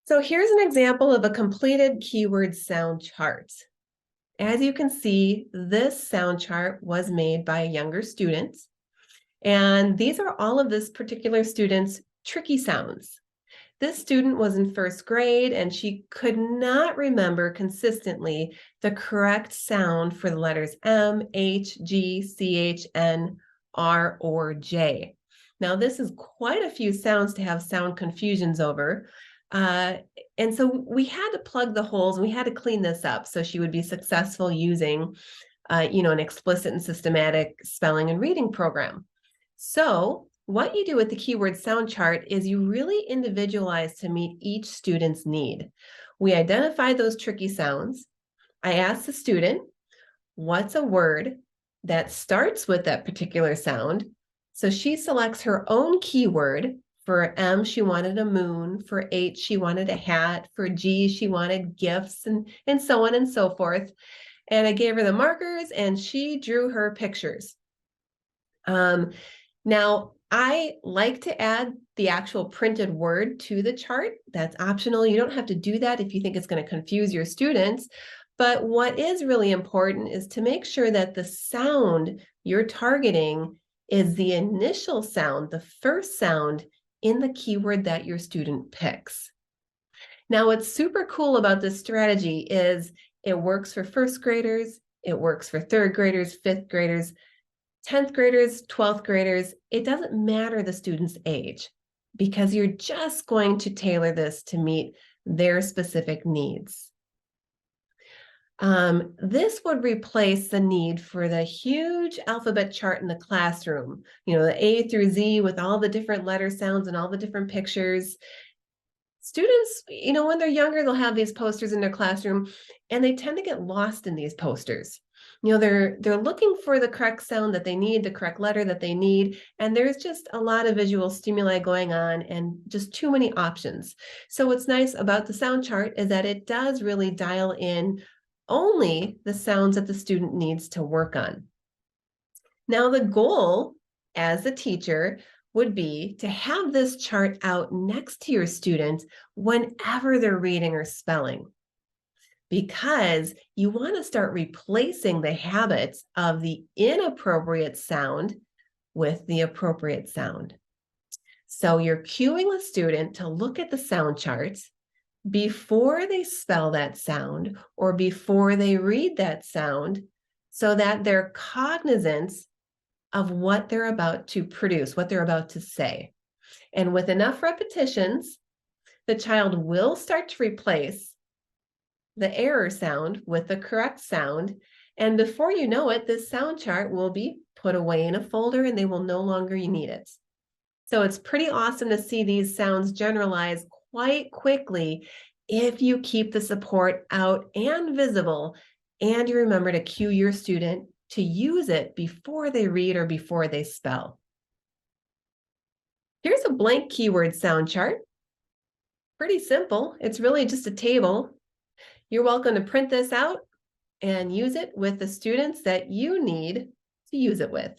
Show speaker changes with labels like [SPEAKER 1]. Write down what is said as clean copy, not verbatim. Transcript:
[SPEAKER 1] So here's an example of a completed keyword sound chart. As you can see, this sound chart was made by a younger student, and these are all of this particular student's tricky sounds. This student was in first grade and she could not remember consistently the correct sound for the letters M, H, G, C, H, N, R, or J. Now, this is quite a few sounds to have sound confusions over. Uh, and so we had to plug the holes and we had to clean this up so she would be successful using an explicit and systematic spelling and reading program. So what you do with the keyword sound chart is you really individualize to meet each student's need. We identify those tricky sounds. I ask the student, what's a word that starts with that particular sound? So she selects her own keyword. For M, she wanted a moon. For H, she wanted a hat. For G, she wanted gifts, and so on and so forth. And I gave her the markers and she drew her pictures. Now, I like to add the actual printed word to the chart. That's optional. You don't have to do that if you think it's going to confuse your students. But what is really important is to make sure that the sound you're targeting is the initial sound, the first sound in the keyword that your student picks. Now, what's super cool about this strategy is it works for first graders, it works for third graders, fifth graders, 10th graders, 12th graders. It doesn't matter the student's age because you're just going to tailor this to meet their specific needs. This would replace the need for the huge alphabet chart in the classroom, the A through Z with all the different letter sounds and all the different pictures. Students, when they're younger, they'll have these posters in their classroom and they tend to get lost in these posters. They're looking for the correct sound that they need, the correct letter that they need, and there's just a lot of visual stimuli going on and just too many options. So what's nice about the sound chart is that it does really dial in only the sounds that the student needs to work on. Now, the goal as the teacher would be to have this chart out next to your student whenever they're reading or spelling, because you want to start replacing the habits of the inappropriate sound with the appropriate sound. So you're cueing the student to look at the sound charts before they spell that sound or before they read that sound so that they're cognizant of what they're about to produce, what they're about to say. And with enough repetitions, the child will start to replace the error sound with the correct sound. And before you know it, this sound chart will be put away in a folder and they will no longer need it. So it's pretty awesome to see these sounds generalize quite quickly if you keep the support out and visible and you remember to cue your student to use it before they read or before they spell. Here's a blank keyword sound chart. Pretty simple. It's really just a table. You're welcome to print this out and use it with the students that you need to use it with.